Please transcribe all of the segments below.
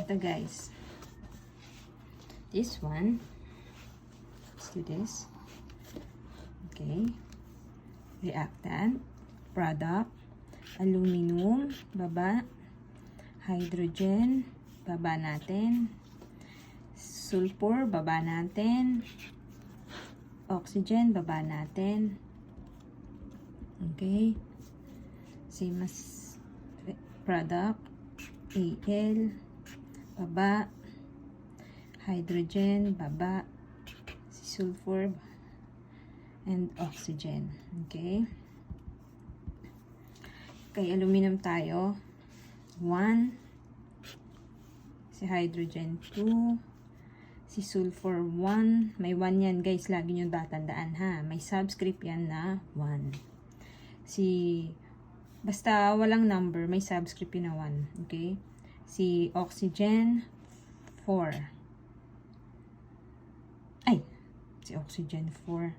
Ito guys. This one. Let's do this. Okay. Reactant. Product. Aluminum. Baba. Hydrogen. Baba natin. Sulfur. Baba natin. Oxygen. Baba natin. Okay. Same as product. Al. Baba. Hydrogen. Baba. Sulfur. And oxygen. Okay. Kay aluminum tayo. 1. Si hydrogen 2. Si sulfur 1. May 1 yan guys. Lagi nyo tatandaan ha. May subscript yan na 1. Basta walang number, may subscript yun na 1. Okay? Si oxygen 4. Ay! Si oxygen 4.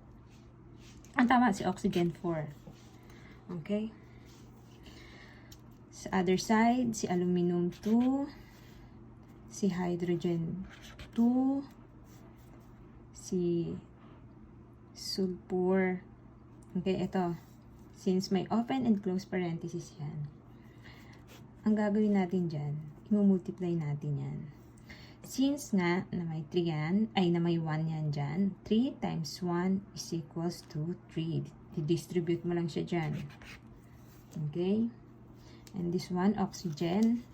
Ang tama, si oxygen 4. Okay? Sa other side, si aluminum 2. Si hydrogen 2. Si sulfur. Okay, ito. Since may open and close parenthesis yan, ang gagawin natin dyan, i-multiply natin yan. Since nga na may 3 yan, ay na may 1 yan dyan, 3 times 1 is equals to 3. I-distribute mo lang siya dyan. Okay? And this one, oxygen,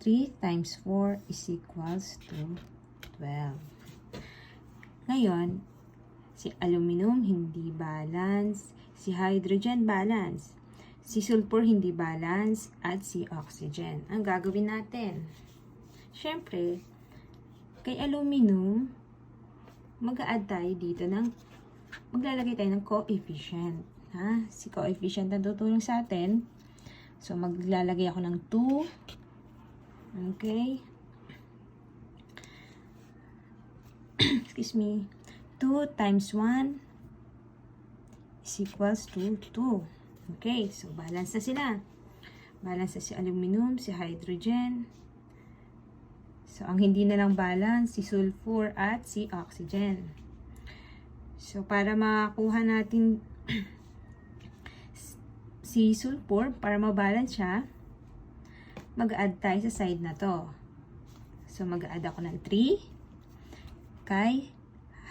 3 times 4 is equals to 12. Ngayon, si aluminum hindi balance, si hydrogen balance, si sulfur hindi balance, at si oxygen. Ang gagawin natin, syempre, kay aluminum, mag-a-add tayo dito maglalagay tayo ng coefficient. Ha? Si coefficient na tutulong sa atin. So, maglalagay ako ng 2. Okay. Excuse me. 2 times 1 is equals to 2. Okay, so balance na sila. Balance na si aluminum, si hydrogen. So, ang hindi na lang balance, si sulfur at si oxygen. So, para makakuha natin si sulfur, para mabalance siya, mag-add tayo sa side na to. So, mag-add ako ng 3 kay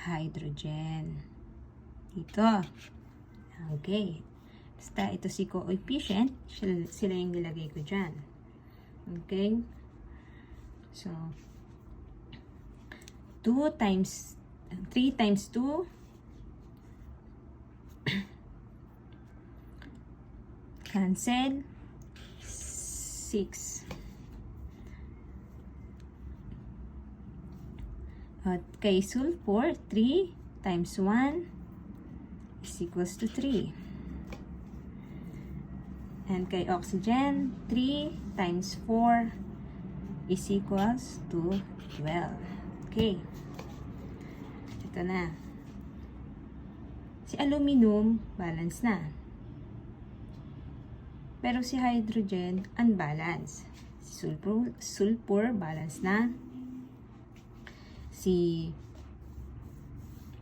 hydrogen. Dito. Okay. Basta ito si coefficient, sila yung nilagay ko dyan. Okay. So, 3 times 2 cancel 6. At kay sulfur, 3 times 1 is equals to 3. And kay oxygen, 3 times 4 is equals to 12. Okay. Ito na. Si aluminum, balance na. Pero si hydrogen, unbalance. Si sulfur, balance na. Si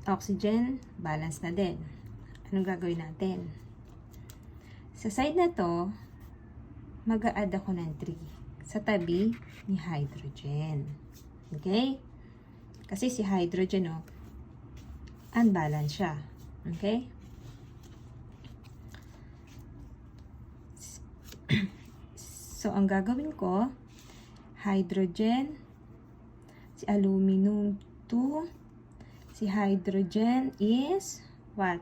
oxygen, balance na din. Anong gagawin natin? Sa side na to, mag-a-add ako ng 3 sa tabi ni hydrogen. Okay? Kasi si hydrogen, unbalance siya. Okay? So, ang gagawin ko, hydrogen, si aluminum 2, si hydrogen is what?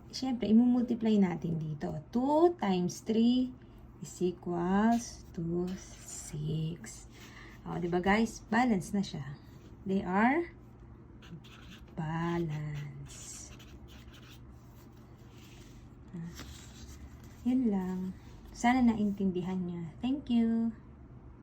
Siyempre, i-multiply natin dito. 2 times 3 is equals to 6. O, diba guys? Balance na siya. They are balance. Yun lang. Sana naintindihan niya. Thank you.